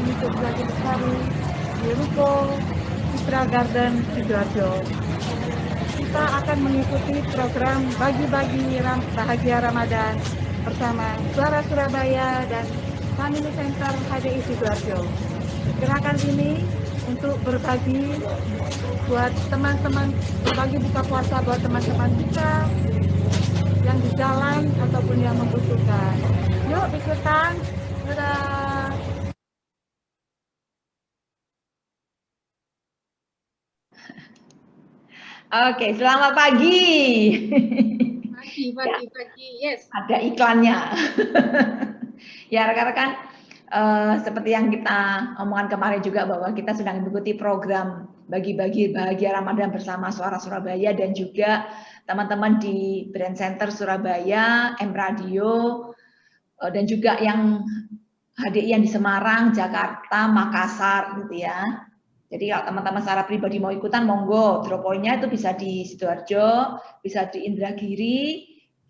mengikuti lagi Bestari di Ruko Citra Garden Sidoarjo. Kita akan mengikuti program bagi-bagi bahagia Ramadan bersama Suara Surabaya dan Family Center HDI Sidoarjo. Gerakan ini untuk berbagi buat teman-teman, berbagi buka puasa buat teman-teman kita yang di jalan ataupun yang membutuhkan. Yuk ikutan. Dadah. Oke, selamat pagi. Pagi, yes. Ada iklannya. Ya, rekan-rekan, seperti yang kita omongan kemarin juga bahwa kita sedang mengikuti program bagi-bagi bahagia Ramadan bersama Suara Surabaya dan juga teman-teman di Brand Center Surabaya, M Radio, dan juga yang HDI yang di Semarang, Jakarta, Makassar gitu ya. Jadi kalau teman-teman secara pribadi mau ikutan, monggo. Drop point-nya itu bisa di Sidoarjo, bisa di Indragiri,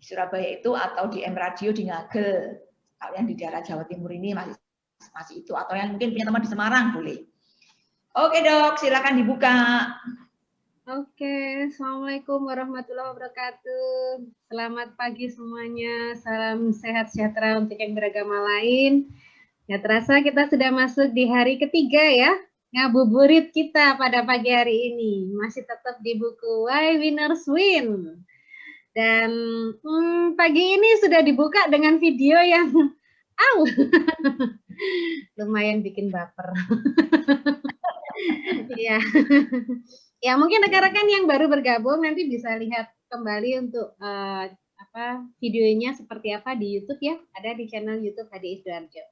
di Surabaya itu, atau di M Radio di Ngagel. Kalau yang di daerah Jawa Timur ini masih itu, atau yang mungkin punya teman di Semarang boleh. Oke dok, silakan dibuka. Oke, Assalamualaikum warahmatullahi wabarakatuh. Selamat pagi semuanya, salam sehat sejahtera untuk yang beragama lain. Ya terasa kita sudah masuk di hari ketiga ya, ngabuburit kita pada pagi hari ini. Masih tetap di buku Why Winners Win. Dan pagi ini sudah dibuka dengan video yang lumayan bikin baper. Iya. Ya mungkin rekan-rekan yang baru bergabung nanti bisa lihat kembali untuk videonya seperti apa di YouTube ya, ada di channel YouTube HDI Sidoarjo.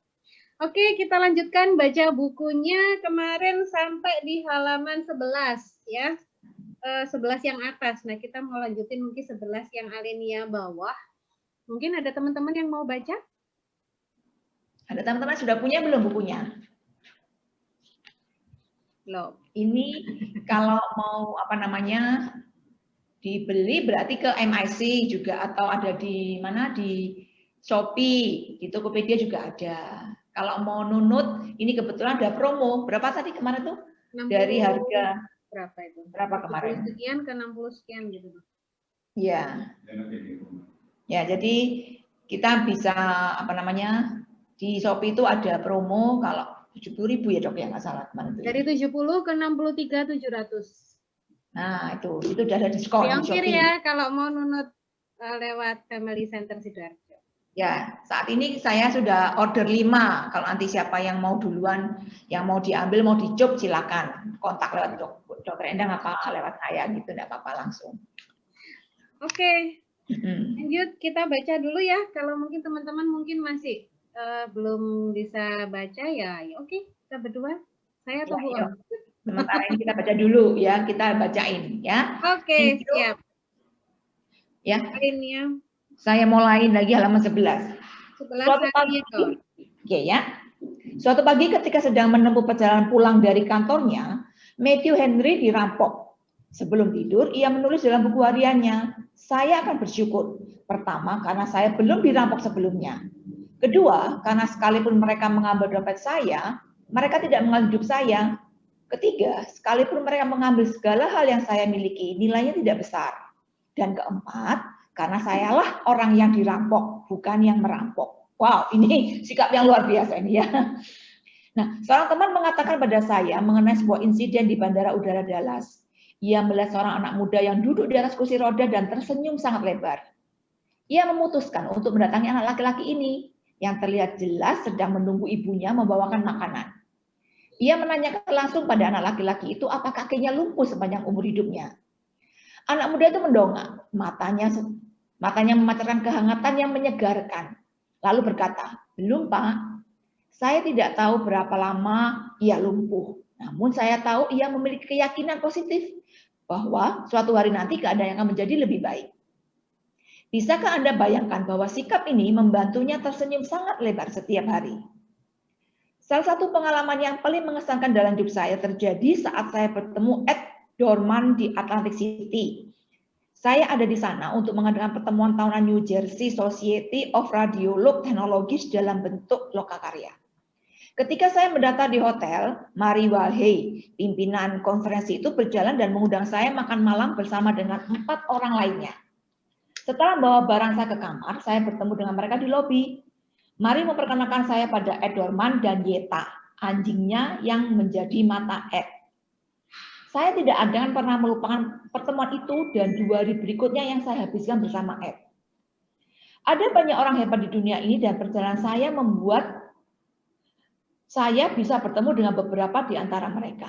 Oke, kita lanjutkan baca bukunya kemarin sampai di halaman 11 ya, 11 yang atas. Nah kita mau lanjutin mungkin 11 yang alinea bawah. Mungkin ada teman-teman yang mau baca? Ada teman-teman sudah punya belum bukunya? Loh. Ini kalau mau dibeli berarti ke MIC juga, atau ada di mana, di Shopee, di Tokopedia juga ada. Kalau mau nunut, ini kebetulan ada promo. Berapa tadi kemarin tuh? 60, dari harga berapa itu? Berapa kemarin? 60 sekian ke 60 sekian gitu. Ya. Ya, jadi kita bisa di Shopee itu ada promo kalau 70.000 ya dok ya, nggak salah kemarin. Dari 70 ke 63.700. Nah itu udah ada diskon di Ongkir Shopee. Ya kalau mau nunut lewat Family Center Sidoarjo. Ya, saat ini saya sudah order 5. Kalau nanti siapa yang mau duluan, yang mau diambil, mau dicoba, silakan kontak lewat dokter Endang apa lewat saya gitu, enggak apa-apa langsung. Oke. Lanjut, kita baca dulu ya. Kalau mungkin teman-teman mungkin masih belum bisa baca ya oke, kita berdua. Saya atau Bu Om? Sementara ini kita baca dulu ya, kita bacain ya. Oke, siap. Ya. Alinea. Saya mulai lagi halaman 11. Suatu pagi, Suatu pagi ketika sedang menempuh perjalanan pulang dari kantornya, Matthew Henry dirampok. Sebelum tidur, ia menulis dalam buku hariannya, saya akan bersyukur. Pertama, karena saya belum dirampok sebelumnya. Kedua, karena sekalipun mereka mengambil dompet saya, mereka tidak mengambil hidup saya. Ketiga, sekalipun mereka mengambil segala hal yang saya miliki, nilainya tidak besar. Dan keempat, karena sayalah orang yang dirampok, bukan yang merampok. Wow, ini sikap yang luar biasa ini ya. Nah, seorang teman mengatakan pada saya mengenai sebuah insiden di Bandara Udara Dallas. Ia melihat seorang anak muda yang duduk di atas kursi roda dan tersenyum sangat lebar. Ia memutuskan untuk mendatangi anak laki-laki ini, yang terlihat jelas sedang menunggu ibunya membawakan makanan. Ia menanyakan langsung pada anak laki-laki itu apakah kakinya lumpuh sepanjang umur hidupnya. Anak muda itu mendongak, matanya memancarkan kehangatan yang menyegarkan. Lalu berkata, belum Pak, saya tidak tahu berapa lama ia lumpuh. Namun saya tahu ia memiliki keyakinan positif bahwa suatu hari nanti keadaan akan menjadi lebih baik. Bisakah Anda bayangkan bahwa sikap ini membantunya tersenyum sangat lebar setiap hari? Salah satu pengalaman yang paling mengesankan dalam hidup saya terjadi saat saya bertemu Ed Dorman di Atlantic City. Saya ada di sana untuk mengadakan pertemuan tahunan New Jersey Society of Radiolog Technologies dalam bentuk lokakarya. Ketika saya mendaftar di hotel, Mari Walhei, pimpinan konferensi itu berjalan dan mengundang saya makan malam bersama dengan 4 orang lainnya. Setelah membawa barang saya ke kamar, saya bertemu dengan mereka di lobi. Mari memperkenalkan saya pada Ed Dorman dan Yeta, anjingnya yang menjadi mata Ed. Saya tidak akan pernah melupakan pertemuan itu dan 2 hari berikutnya yang saya habiskan bersama Ed. Ada banyak orang hebat di dunia ini dan perjalanan saya membuat saya bisa bertemu dengan beberapa di antara mereka.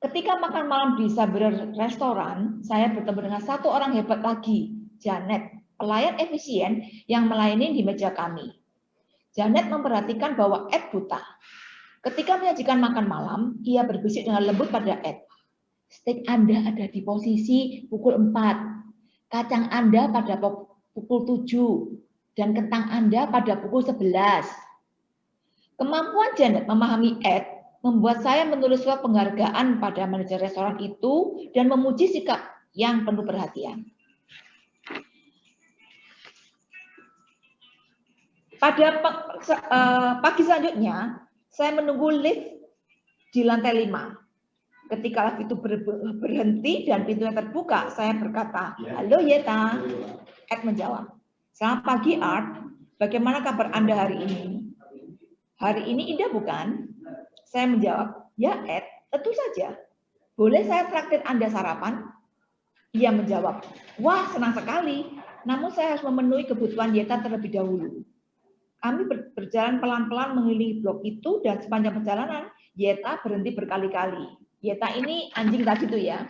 Ketika makan malam di Sabre restoran, saya bertemu dengan 1 orang hebat lagi, Janet, pelayan efisien yang melayani di meja kami. Janet memperhatikan bahwa Ed buta. Ketika menyajikan makan malam, ia berbisik dengan lembut pada Ed. Steak Anda ada di posisi pukul 4, kacang Anda pada pukul 7, dan kentang Anda pada pukul 11. Kemampuan Janet memahami Ed membuat saya menulis surat penghargaan pada manajer restoran itu dan memuji sikap yang penuh perhatian. Pada pagi selanjutnya, saya menunggu lift di lantai 5. Ketika lift itu berhenti dan pintunya terbuka, saya berkata, "Halo Yeta." Ed menjawab, "Selamat pagi Art, bagaimana kabar Anda hari ini?" "Hari ini indah bukan?" Saya menjawab, "Ya Ed, tentu saja. Boleh saya traktir Anda sarapan?" Ia menjawab, "Wah, senang sekali. Namun saya harus memenuhi kebutuhan Yeta terlebih dahulu." Kami berjalan pelan-pelan mengelilingi blok itu dan sepanjang perjalanan, Yeta berhenti berkali-kali. Yeta ini anjing tadi itu ya.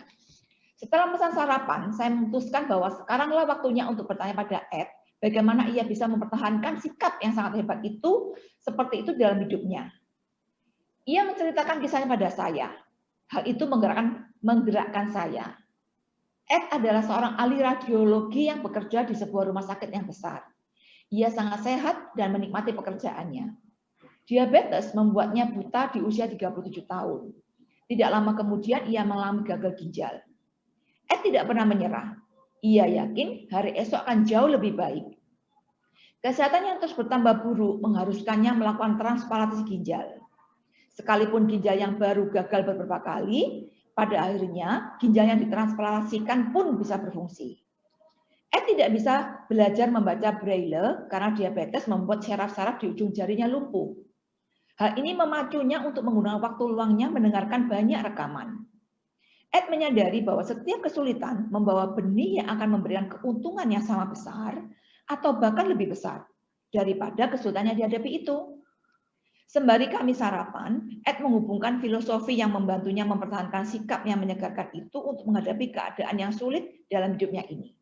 Setelah pesan sarapan, saya memutuskan bahwa sekaranglah waktunya untuk bertanya pada Ed, bagaimana ia bisa mempertahankan sikap yang sangat hebat itu, seperti itu dalam hidupnya. Ia menceritakan kisahnya pada saya. Hal itu menggerakkan saya. Ed adalah seorang ahli radiologi yang bekerja di sebuah rumah sakit yang besar. Ia sangat sehat dan menikmati pekerjaannya. Diabetes membuatnya buta di usia 37 tahun. Tidak lama kemudian ia mengalami gagal ginjal. Ed tidak pernah menyerah. Ia yakin hari esok akan jauh lebih baik. Kesehatan yang terus bertambah buruk mengharuskannya melakukan transplantasi ginjal. Sekalipun ginjal yang baru gagal beberapa kali, pada akhirnya ginjal yang ditransplantasikan pun bisa berfungsi. Ed tidak bisa belajar membaca braille karena diabetes membuat syaraf-syaraf di ujung jarinya lumpuh. Hal ini memacunya untuk menggunakan waktu luangnya mendengarkan banyak rekaman. Ed menyadari bahwa setiap kesulitan membawa benih yang akan memberikan keuntungan yang sama besar atau bahkan lebih besar daripada kesulitan yang dihadapi itu. Sembari kami sarapan, Ed menghubungkan filosofi yang membantunya mempertahankan sikap yang menyegarkan itu untuk menghadapi keadaan yang sulit dalam hidupnya ini.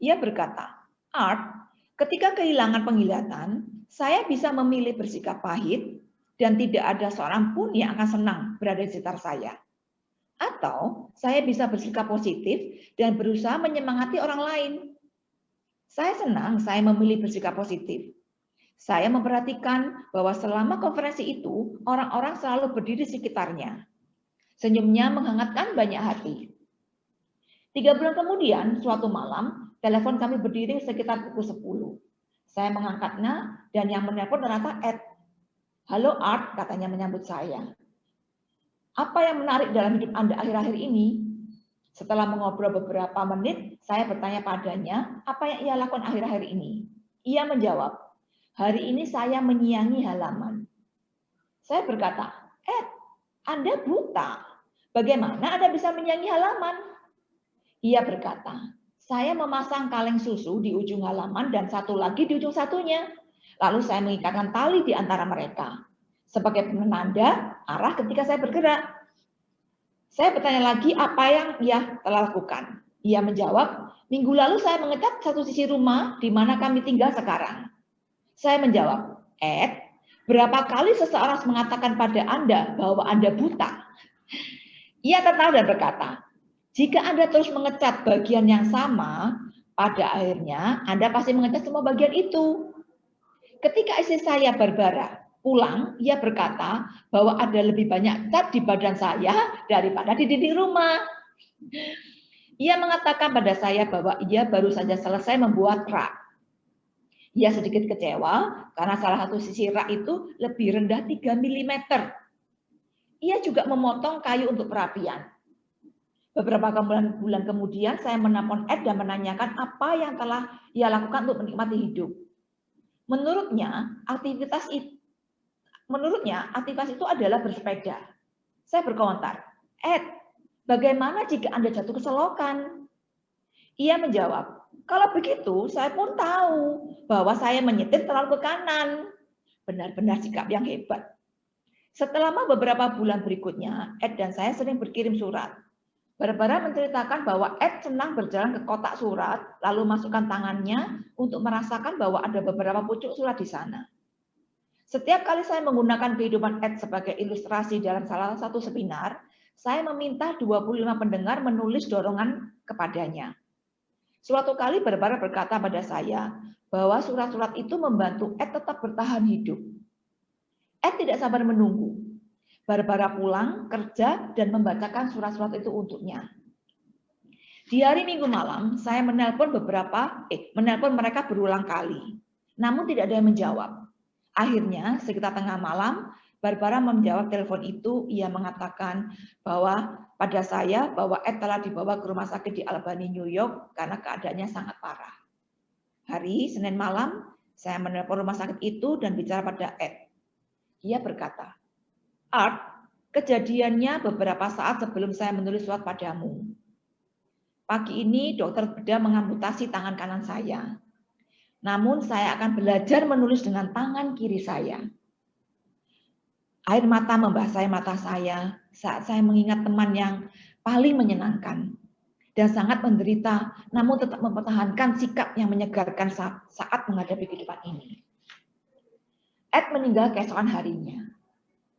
Ia berkata, "Art, ketika kehilangan penglihatan, saya bisa memilih bersikap pahit dan tidak ada seorang pun yang akan senang berada di sekitar saya. Atau saya bisa bersikap positif dan berusaha menyemangati orang lain. Saya senang saya memilih bersikap positif. Saya memperhatikan bahwa selama konferensi itu, orang-orang selalu berdiri di sekitarnya. Senyumnya menghangatkan banyak hati. 3 bulan kemudian, suatu malam, telepon kami berdiri sekitar pukul 10. Saya mengangkatnya dan yang menelpon ternyata Ed. "Halo Art," katanya menyambut saya. "Apa yang menarik dalam hidup Anda akhir-akhir ini?" Setelah mengobrol beberapa menit, saya bertanya padanya apa yang ia lakukan akhir-akhir ini. Ia menjawab, "Hari ini saya menyiangi halaman." Saya berkata, "Ed, Anda buta. Bagaimana Anda bisa menyiangi halaman?" Ia berkata, "Saya memasang kaleng susu di ujung halaman dan satu lagi di ujung satunya. Lalu saya mengikatkan tali di antara mereka sebagai penanda arah ketika saya bergerak." Saya bertanya lagi apa yang ia telah lakukan. Ia menjawab, "Minggu lalu saya mengecat satu sisi rumah di mana kami tinggal sekarang." Saya menjawab, "Ed, berapa kali seseorang mengatakan pada Anda bahwa Anda buta?" Ia tertawa dan berkata, "Jika Anda terus mengecat bagian yang sama, pada akhirnya Anda pasti mengecat semua bagian itu." Ketika istri saya Barbara pulang, ia berkata bahwa ada lebih banyak cat di badan saya daripada di dinding rumah. Ia mengatakan pada saya bahwa ia baru saja selesai membuat rak. Ia sedikit kecewa karena salah satu sisi rak itu lebih rendah 3 mm. Ia juga memotong kayu untuk perapian. Beberapa bulan kemudian saya menelpon Ed dan menanyakan apa yang telah ia lakukan untuk menikmati hidup. Menurutnya, aktivitas itu adalah bersepeda. Saya berkomentar, Ed, bagaimana jika Anda jatuh ke selokan? Ia menjawab, kalau begitu saya pun tahu bahwa saya menyetir terlalu ke kanan. Benar-benar sikap yang hebat. Setelah beberapa bulan berikutnya, Ed dan saya sering berkirim surat. Barbara menceritakan bahwa Ed senang berjalan ke kotak surat, lalu masukkan tangannya untuk merasakan bahwa ada beberapa pucuk surat di sana. Setiap kali saya menggunakan kehidupan Ed sebagai ilustrasi dalam salah satu seminar, saya meminta 25 pendengar menulis dorongan kepadanya. Suatu kali Barbara berkata pada saya bahwa surat-surat itu membantu Ed tetap bertahan hidup. Ed tidak sabar menunggu. Barbara pulang, kerja, dan membacakan surat-surat itu untuknya. Di hari Minggu malam, saya menelpon mereka berulang kali. Namun tidak ada yang menjawab. Akhirnya, sekitar tengah malam, Barbara menjawab telepon itu. Ia mengatakan bahwa pada saya bahwa Ed telah dibawa ke rumah sakit di Albany, New York karena keadaannya sangat parah. Hari Senin malam, saya menelpon rumah sakit itu dan bicara pada Ed. Ia berkata, Art, kejadiannya beberapa saat sebelum saya menulis surat padamu. Pagi ini dokter bedah mengamputasi tangan kanan saya. Namun saya akan belajar menulis dengan tangan kiri saya. Air mata membasahi mata saya saat saya mengingat teman yang paling menyenangkan dan sangat menderita, namun tetap mempertahankan sikap yang menyegarkan saat menghadapi kehidupan ini. Ed meninggal keesokan harinya.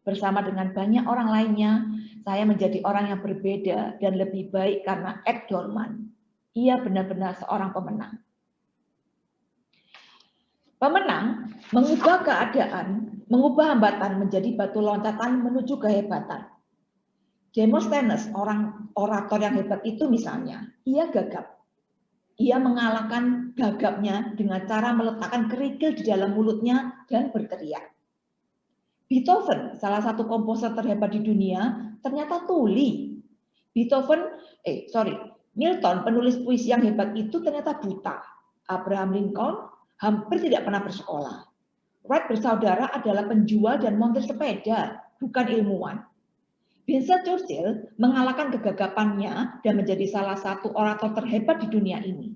Bersama dengan banyak orang lainnya, saya menjadi orang yang berbeda dan lebih baik karena Ed Dorman. Ia benar-benar seorang pemenang. Pemenang mengubah keadaan, mengubah hambatan menjadi batu loncatan menuju kehebatan. Demosthenes, orang orator yang hebat itu misalnya, ia gagap. Ia mengalahkan gagapnya dengan cara meletakkan kerikil di dalam mulutnya dan berteriak. Beethoven, salah satu komposer terhebat di dunia, ternyata tuli. Milton, penulis puisi yang hebat itu ternyata buta. Abraham Lincoln hampir tidak pernah bersekolah. Wright bersaudara adalah penjual dan montir sepeda, bukan ilmuwan. Winston Churchill mengalahkan kegagapannya dan menjadi salah satu orator terhebat di dunia ini.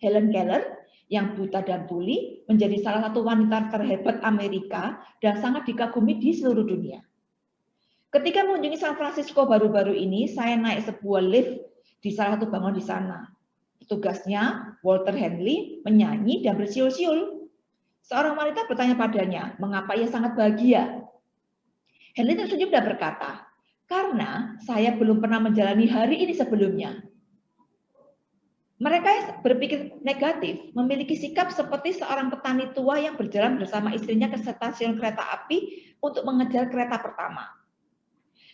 Helen Keller yang buta dan tuli menjadi salah satu wanita terhebat Amerika dan sangat dikagumi di seluruh dunia. Ketika mengunjungi San Francisco baru-baru ini, saya naik sebuah lift di salah satu bangunan di sana. Petugasnya, Walter Henley, menyanyi dan bersiul-siul. Seorang wanita bertanya padanya, mengapa ia sangat bahagia. Henley tersenyum dan berkata, karena saya belum pernah menjalani hari ini sebelumnya. Mereka yang berpikir negatif memiliki sikap seperti seorang petani tua yang berjalan bersama istrinya ke stasiun kereta api untuk mengejar kereta pertama.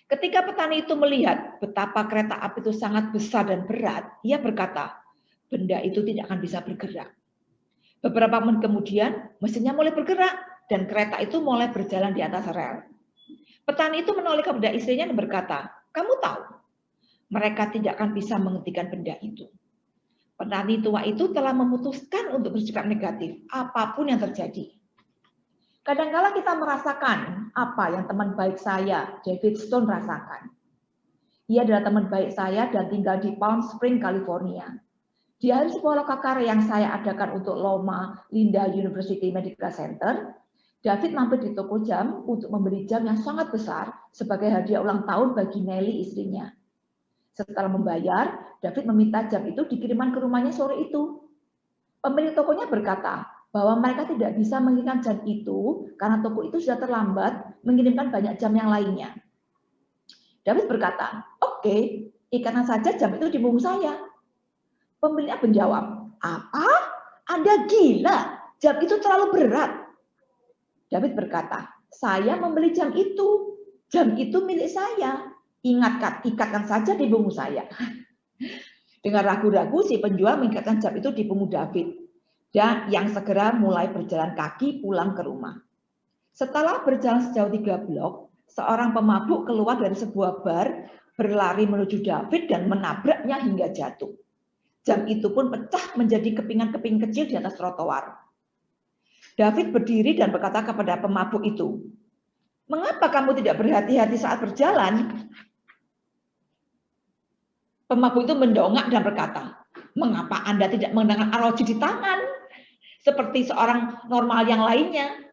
Ketika petani itu melihat betapa kereta api itu sangat besar dan berat, ia berkata, benda itu tidak akan bisa bergerak. Beberapa menit kemudian, mesinnya mulai bergerak dan kereta itu mulai berjalan di atas rel. Petani itu menoleh kepada istrinya dan berkata, kamu tahu, mereka tidak akan bisa menghentikan benda itu. Petani tua itu telah memutuskan untuk bersikap negatif, apapun yang terjadi. Kadang-kala kita merasakan apa yang teman baik saya, David Stone, rasakan. Ia adalah teman baik saya dan tinggal di Palm Springs, California. Di hari sebuah lokakarya yang saya adakan untuk Loma Linda University Medical Center, David mampir di toko jam untuk membeli jam yang sangat besar sebagai hadiah ulang tahun bagi Nelly, istrinya. Setelah membayar, David meminta jam itu dikirimkan ke rumahnya sore itu. Pemilik tokonya berkata bahwa mereka tidak bisa mengirimkan jam itu karena toko itu sudah terlambat mengirimkan banyak jam yang lainnya. David berkata, oke, ikatkan saja jam itu di punggung saya. Pemiliknya menjawab, apa? Anda gila, jam itu terlalu berat. David berkata, saya membeli jam itu milik saya. Ikatkan saja di punggung saya. Dengan ragu-ragu si penjual mengikatkan jam itu di punggung David. dan yang segera mulai berjalan kaki pulang ke rumah. Setelah berjalan sejauh 3 blok, seorang pemabuk keluar dari sebuah bar, berlari menuju David dan menabraknya hingga jatuh. Jam itu pun pecah menjadi kepingan-keping kecil di atas trotoar. David berdiri dan berkata kepada pemabuk itu, "Mengapa kamu tidak berhati-hati saat berjalan?" Pemabuk itu mendongak dan berkata, "Mengapa Anda tidak mengenakan arloji di tangan seperti seorang normal yang lainnya?"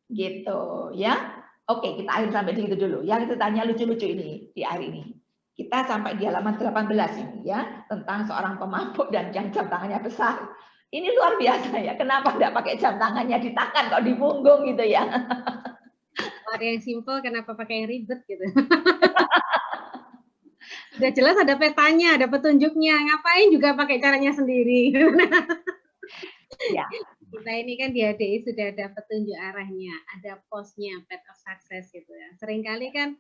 Gitu ya. Oke, kita akhir sampai di situ dulu. Ya, kita tanya lucu-lucu ini di akhir ini. Kita sampai di halaman 18 ini ya, tentang seorang pemabuk dan yang jam tangannya besar. Ini luar biasa ya. Kenapa tidak pakai jam tangannya di tangan kok di punggung gitu ya? Ada yang simple, kenapa pakai yang ribet gitu? Sudah jelas ada petanya, ada petunjuknya. Ngapain juga pakai caranya sendiri? Ya. Kita ini kan di HDI sudah ada petunjuk arahnya, ada posnya, path of success gitu ya. Seringkali kan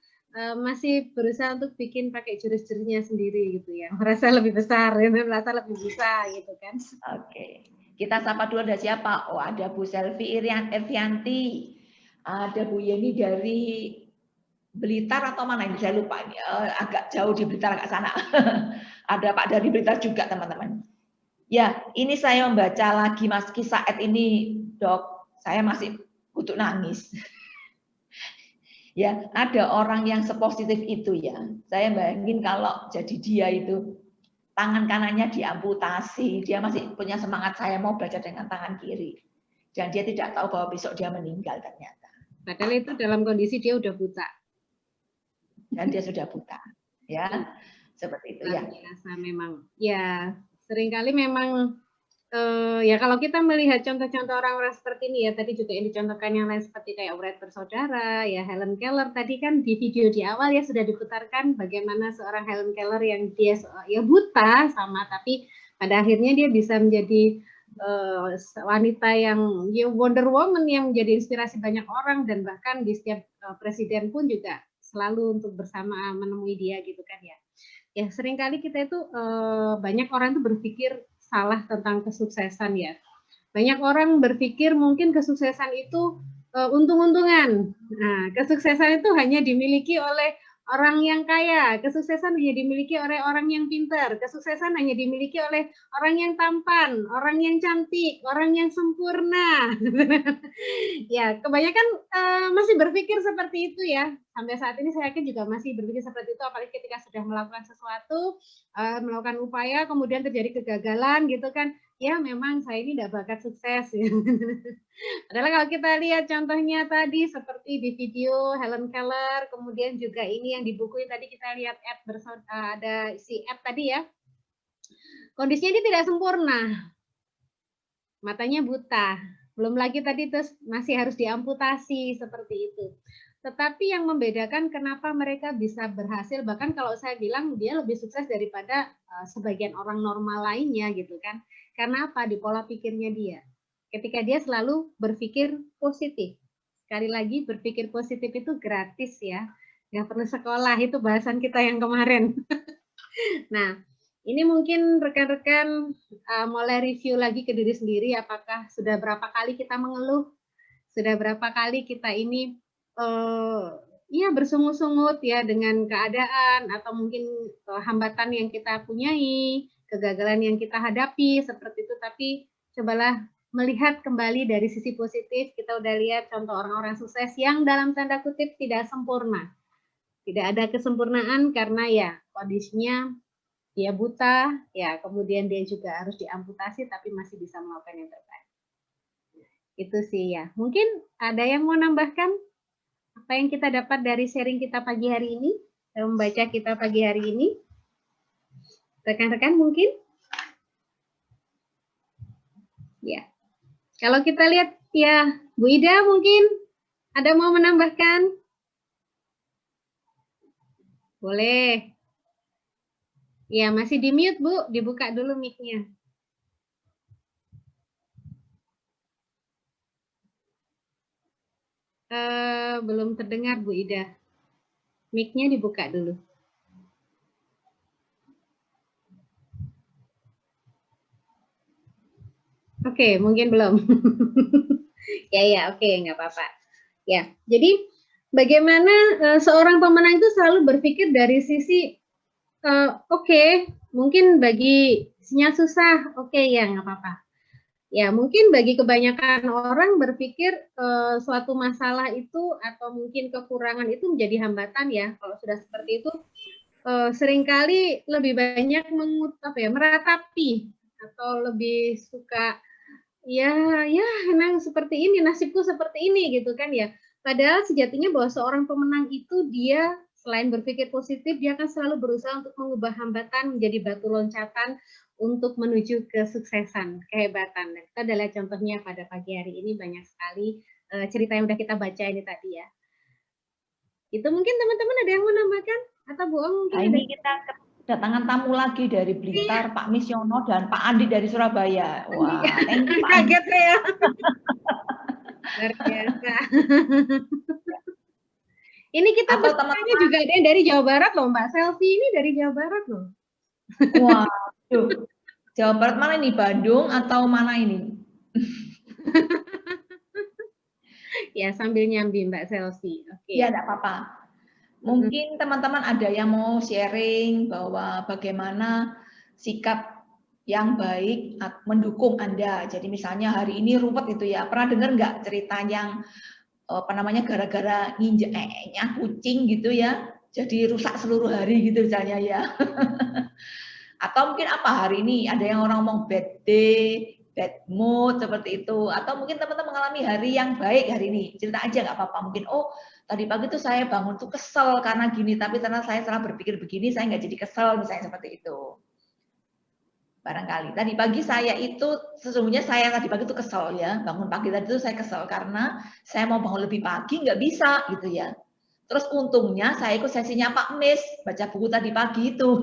masih berusaha untuk bikin pakai jurus-jurusnya sendiri gitu ya. Merasa lebih besar, merasa lebih bisa gitu kan. Oke. Kita sapa dulu, ada siapa? Oh, ada Bu Selvi Irvianti. Ada Bu Yeni dari Blitar atau mana ini? Saya lupa ini. Agak jauh di Blitar, agak sana. Ada Pak dari Blitar juga, teman-teman. Ya, ini saya membaca lagi Mas kisah ini, Dok. Saya masih butuh nangis. Ya, ada orang yang sepositif itu ya. Saya bayangin kalau jadi dia itu tangan kanannya diamputasi, dia masih punya semangat saya mau baca dengan tangan kiri. Dan dia tidak tahu bahwa besok dia meninggal ternyata. Padahal itu dalam kondisi dia udah buta. Dan dia sudah buta. Ya, seperti itu ya. Biasa memang. Ya, seringkali memang ya kalau kita melihat contoh-contoh orang-orang seperti ini ya, tadi juga yang dicontohkan yang lain seperti kayak Wright bersaudara, ya Helen Keller tadi kan di video di awal ya sudah diputarkan bagaimana seorang Helen Keller yang dia ya buta sama, tapi pada akhirnya dia bisa menjadi wanita yang ya Wonder Woman yang menjadi inspirasi banyak orang, dan bahkan di setiap presiden pun juga selalu untuk bersama menemui dia gitu kan ya. Ya seringkali kita itu banyak orang itu berpikir salah tentang kesuksesan ya. Banyak orang berpikir mungkin kesuksesan itu untung-untungan. Nah, kesuksesan itu hanya dimiliki oleh orang yang kaya, kesuksesan hanya dimiliki oleh orang yang pintar, kesuksesan hanya dimiliki oleh orang yang tampan, orang yang cantik, orang yang sempurna. Ya, kebanyakan masih berpikir seperti itu ya. Sampai saat ini saya yakin juga masih berpikir seperti itu, apalagi ketika sudah melakukan sesuatu, melakukan upaya, kemudian terjadi kegagalan gitu kan. Ya memang saya ini tidak bakat sukses. Padahal kalau kita lihat contohnya tadi seperti di video Helen Keller, kemudian juga ini yang di buku tadi kita lihat ada si Ed tadi ya. Kondisinya dia tidak sempurna. Matanya buta. Belum lagi tadi terus masih harus diamputasi seperti itu. Tetapi yang membedakan kenapa mereka bisa berhasil, bahkan kalau saya bilang dia lebih sukses daripada sebagian orang normal lainnya gitu kan. Karena apa? Di pola pikirnya dia. Ketika dia selalu berpikir positif. Sekali lagi berpikir positif itu gratis ya. Nggak perlu sekolah, itu bahasan kita yang kemarin. Nah, ini mungkin rekan-rekan mulai review lagi ke diri sendiri, apakah sudah berapa kali kita mengeluh, sudah berapa kali kita ini ya bersungut-sungut ya dengan keadaan atau mungkin hambatan yang kita punyai, kegagalan yang kita hadapi seperti itu. Tapi cobalah melihat kembali dari sisi positif. Kita udah lihat contoh orang-orang sukses yang dalam tanda kutip tidak sempurna, tidak ada kesempurnaan karena ya kondisinya dia buta, ya kemudian dia juga harus diamputasi tapi masih bisa melakukan yang terbaik. Itu sih ya. Mungkin ada yang mau nambahkan apa yang kita dapat dari sharing kita pagi hari ini, membaca kita pagi hari ini? Rekan-rekan mungkin? Ya. Kalau kita lihat ya, Bu Ida mungkin ada mau menambahkan? Boleh. Ya, masih di mute, Bu. Dibuka dulu mic-nya. Belum terdengar, Bu Ida. Mic-nya dibuka dulu. Oke, mungkin belum. Ya, oke, nggak apa-apa. Ya, jadi bagaimana seorang pemenang itu selalu berpikir dari sisi oke, mungkin baginya susah, oke ya nggak apa-apa. Ya, mungkin bagi kebanyakan orang berpikir suatu masalah itu atau mungkin kekurangan itu menjadi hambatan ya. Kalau sudah seperti itu, seringkali lebih banyak meratapi atau lebih suka ya memang seperti ini, nasibku seperti ini gitu kan ya. Padahal sejatinya bahwa seorang pemenang itu dia selain berpikir positif, dia akan selalu berusaha untuk mengubah hambatan menjadi batu loncatan untuk menuju kesuksesan, kehebatan. Dan kita adalah contohnya pada pagi hari ini banyak sekali cerita yang udah kita baca ini tadi ya. Itu mungkin teman-teman ada yang mau nambahkan? Atau Bu Om mungkin Nah, ini kita kedatangan tamu lagi dari Blitar, Pak Misyono dan Pak Andi dari Surabaya. Wah, thank you Pak Andi. kaget saya. Luar biasa. Ini kita teman-teman juga ada yang dari Jawa Barat loh, Mbak Selfie ini dari Jawa Barat loh. Wah, Jawa Barat mana nih? Bandung atau mana ini? Ya, sambil nyambi Mbak Selfie. Oke. Ya, enggak apa-apa. Mungkin teman-teman ada yang mau sharing bahwa bagaimana sikap yang baik mendukung Anda. Jadi misalnya hari ini ruwet itu ya. Pernah dengar nggak cerita yang gara-gara nginjeknya kucing gitu ya. Jadi rusak seluruh hari gitu misalnya ya. Atau mungkin apa hari ini ada yang orang ngomong bad day, bad mood seperti itu. Atau mungkin teman-teman mengalami hari yang baik hari ini. Cerita aja nggak apa-apa. Mungkin tadi pagi tuh saya bangun tuh kesel karena gini, tapi ternyata saya setelah berpikir begini saya nggak jadi kesel misalnya seperti itu. Barangkali tadi pagi saya itu sesungguhnya saya tadi pagi itu kesel ya, bangun pagi tadi itu saya kesel karena saya mau bangun lebih pagi nggak bisa gitu ya. Terus untungnya saya ikut sesinya Pak Mis baca buku tadi pagi itu.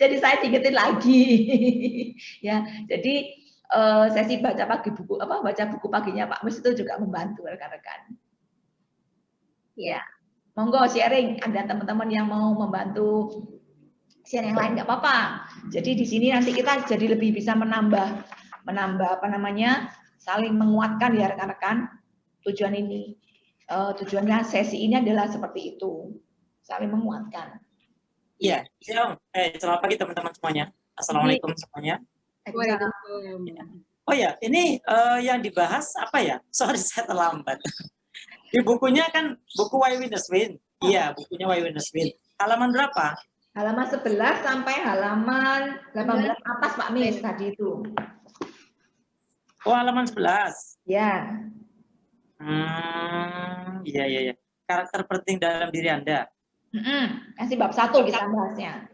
Jadi saya diingetin lagi ya. Jadi sesi baca buku paginya Pak Mis itu juga membantu rekan-rekan. Ya, monggo sharing. Ada teman-teman yang mau membantu share yang lain nggak apa-apa. Jadi di sini nanti kita jadi lebih bisa menambah saling menguatkan ya rekan-rekan. Tujuannya sesi ini adalah seperti itu, saling menguatkan. Iya, selamat pagi teman-teman semuanya. Assalamualaikum semuanya. Oh ya, ini yang dibahas apa ya? Sorry saya terlambat. Di bukunya kan buku Why Winners Win. Iya, bukunya Why Winners Win. Halaman berapa? Halaman 11 sampai halaman 18 atas Pak Mis tadi itu. Oh, halaman 11. Ya. Iya. Karakter penting dalam diri Anda. Kasih bab 1 kita bahasnya.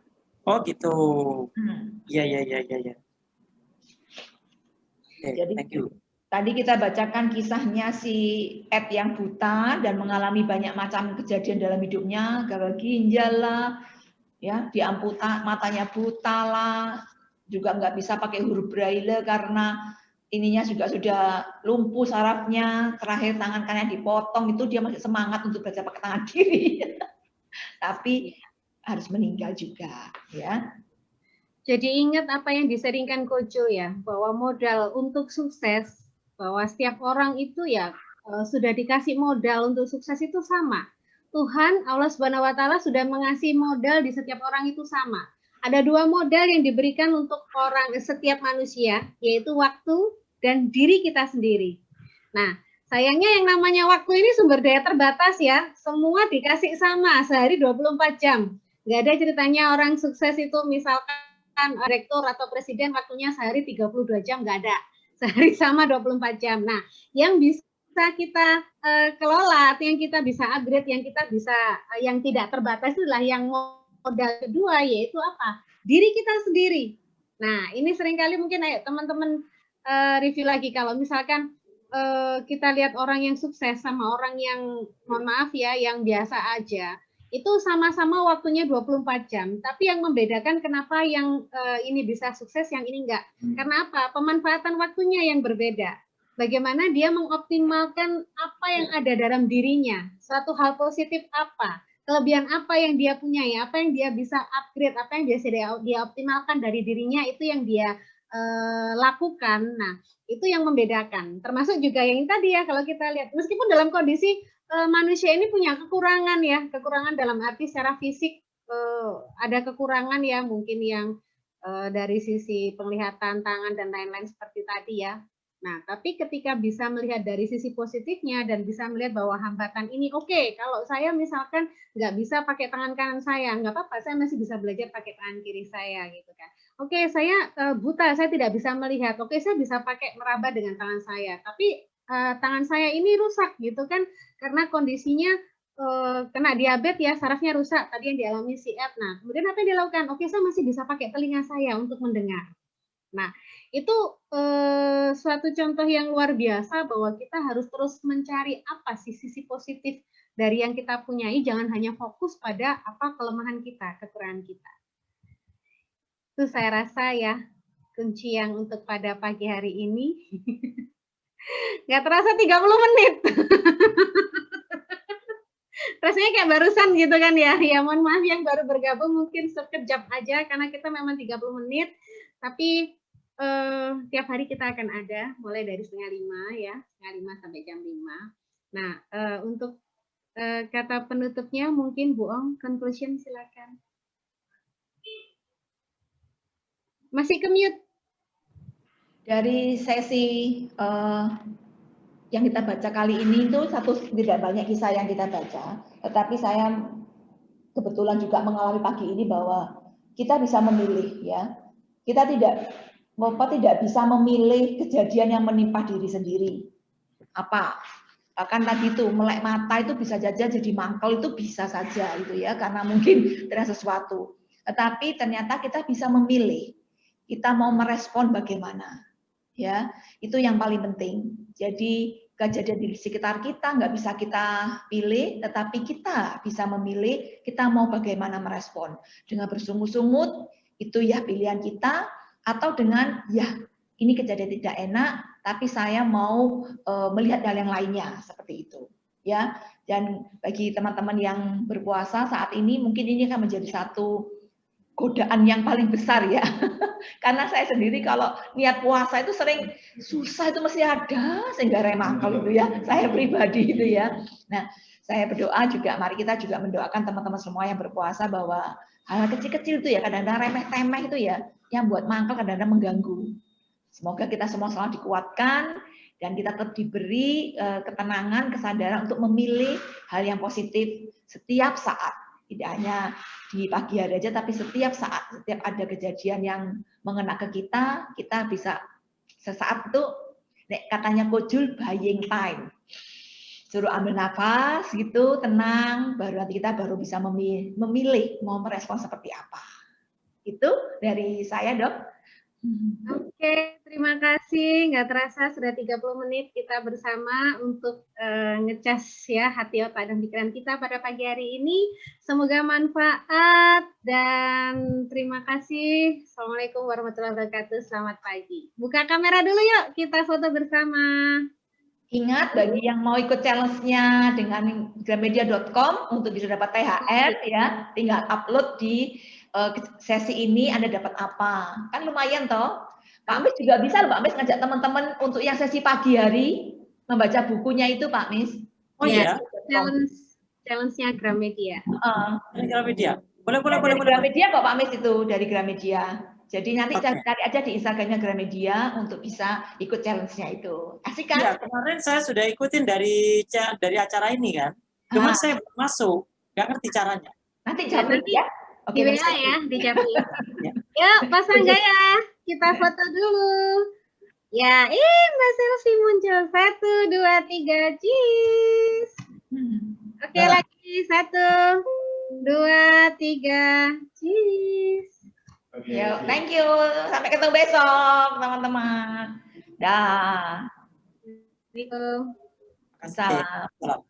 Oh, gitu. Iya. Jadi, thank you. Tadi kita bacakan kisahnya si Ed yang buta dan mengalami banyak macam kejadian dalam hidupnya, gagal ginjal lah, ya, matanya buta lah, juga nggak bisa pakai huruf braille karena ininya juga sudah lumpuh sarafnya, terakhir tangan kanan dipotong, itu dia masih semangat untuk baca pakai tangan kiri. Tapi harus meninggal juga, ya. Jadi ingat apa yang diseringkan Kojo ya, bahwa modal untuk sukses, bahwa setiap orang itu ya sudah dikasih modal untuk sukses itu sama. Tuhan Allah Subhanahu wa taala sudah mengasih modal di setiap orang itu sama. Ada 2 modal yang diberikan untuk setiap manusia, yaitu waktu dan diri kita sendiri. Nah, sayangnya yang namanya waktu ini sumber daya terbatas ya. Semua dikasih sama, sehari 24 jam. Nggak ada ceritanya orang sukses itu misalkan rektor atau presiden waktunya sehari 32 jam, nggak ada. Sehari sama 24 jam. Nah, yang bisa kita kelola, yang kita bisa upgrade, yang tidak terbatas itulah yang modal kedua, yaitu apa? Diri kita sendiri. Nah, ini seringkali mungkin ayo teman-teman review lagi kalau misalkan kita lihat orang yang sukses sama orang yang mohon maaf ya, yang biasa aja. Itu sama-sama waktunya 24 jam, tapi yang membedakan kenapa yang ini bisa sukses, yang ini enggak. Karena apa? Pemanfaatan waktunya yang berbeda. Bagaimana dia mengoptimalkan apa yang ada dalam dirinya, suatu hal positif apa, kelebihan apa yang dia punya, apa yang dia bisa upgrade, apa yang dia optimalkan dari dirinya, itu yang dia lakukan. Nah, itu yang membedakan. Termasuk juga yang tadi ya, kalau kita lihat, meskipun dalam kondisi manusia ini punya kekurangan ya, kekurangan dalam arti secara fisik ada kekurangan ya, mungkin yang dari sisi penglihatan, tangan, dan lain-lain seperti tadi ya. Nah, tapi ketika bisa melihat dari sisi positifnya dan bisa melihat bahwa hambatan ini, oke, kalau saya misalkan nggak bisa pakai tangan kanan saya, nggak apa-apa, saya masih bisa belajar pakai tangan kiri saya gitu kan. Oke, saya buta, saya tidak bisa melihat. Oke, saya bisa pakai meraba dengan tangan saya, tapi tangan saya ini rusak gitu kan, karena kondisinya kena diabetes ya, sarafnya rusak tadi yang dialami si Ed. Nah, kemudian apa yang dilakukan? Oke, saya masih bisa pakai telinga saya untuk mendengar. Nah, itu suatu contoh yang luar biasa bahwa kita harus terus mencari apa sih sisi positif dari yang kita punyai, jangan hanya fokus pada apa kelemahan kita, kekurangan kita. Itu saya rasa ya kunci yang untuk pada pagi hari ini. Nggak terasa 30 menit. Rasanya kayak barusan gitu kan ya. Ya mohon maaf yang baru bergabung mungkin sekejap aja karena kita memang 30 menit. Tapi tiap hari kita akan ada mulai dari 4:30 ya, 4:30 sampai jam 5. Nah, untuk kata penutupnya mungkin Bu Ong, conclusion silakan. Masih ke mute. Dari sesi yang kita baca kali ini itu tidak banyak kisah yang kita baca, tetapi saya kebetulan juga mengalami pagi ini bahwa kita bisa memilih ya. Kita tidak bisa memilih kejadian yang menimpa diri sendiri. Apa? Bahkan tadi itu melek mata itu bisa saja jadi mangkel, itu bisa saja itu ya, karena mungkin ternyata sesuatu. Tetapi ternyata kita bisa memilih. Kita mau merespon bagaimana. Ya, itu yang paling penting. Jadi kejadian di sekitar kita nggak bisa kita pilih, tetapi kita bisa memilih kita mau bagaimana merespon. Dengan bersungut-sungut, itu ya pilihan kita, atau dengan ya ini kejadian tidak enak, tapi saya mau melihat hal yang lainnya seperti itu. Ya, dan bagi teman-teman yang berpuasa saat ini mungkin ini akan menjadi satu godaan yang paling besar ya, karena saya sendiri kalau niat puasa itu sering susah, itu mesti ada sehingga remangkel itu ya, saya pribadi itu ya. Nah, saya berdoa juga, mari kita juga mendoakan teman-teman semua yang berpuasa bahwa hal kecil-kecil itu ya, kadang-kadang remeh-temeh itu ya, yang buat mangkel kadang-kadang mengganggu. Semoga kita semua selalu dikuatkan dan kita tetap diberi ketenangan, kesadaran untuk memilih hal yang positif setiap saat. Tidak hanya di pagi hari aja, tapi setiap saat, setiap ada kejadian yang mengena ke kita bisa sesaat itu, katanya Kojul, buying time. Suruh ambil nafas gitu, tenang, baru nanti kita baru bisa memilih mau merespon seperti apa. Itu dari saya, Dok. Oke, terima kasih. Nggak terasa sudah 30 menit kita bersama untuk ngecas ya hati, otak, dan pikiran kita pada pagi hari ini. Semoga manfaat dan terima kasih. Assalamualaikum warahmatullahi wabarakatuh. Selamat pagi. Buka kamera dulu yuk, kita foto bersama. Ingat bagi yang mau ikut challenge-nya dengan gramedia.com untuk bisa dapat THR ya, tinggal upload di sesi ini Anda dapat apa. Kan lumayan toh. Pak Mis juga bisa loh Pak Mis ngajak teman-teman untuk yang sesi pagi hari membaca bukunya itu Pak Mis. Oh iya. Challenge-nya Gramedia. Gramedia. Boleh. Gramedia kok Pak Mis itu, dari Gramedia. Jadi nanti cari aja di Instagramnya Gramedia untuk bisa ikut challenge-nya itu. Asik kan? Iya, kemarin saya sudah ikutin dari acara ini kan. Cuma saya belum masuk, nggak ngerti caranya. Nanti japri ya. Oke, di WA ya, di japri. Yuk, pasang gaya. Kita foto dulu. Ya, Mbak Selfie muncul. 1, 2, 3, cheese. Oke, lagi. 1, 2, 3, cheese. Yo, thank you. Sampai ketemu besok, teman-teman. Dah. Assalamualaikum. Salam.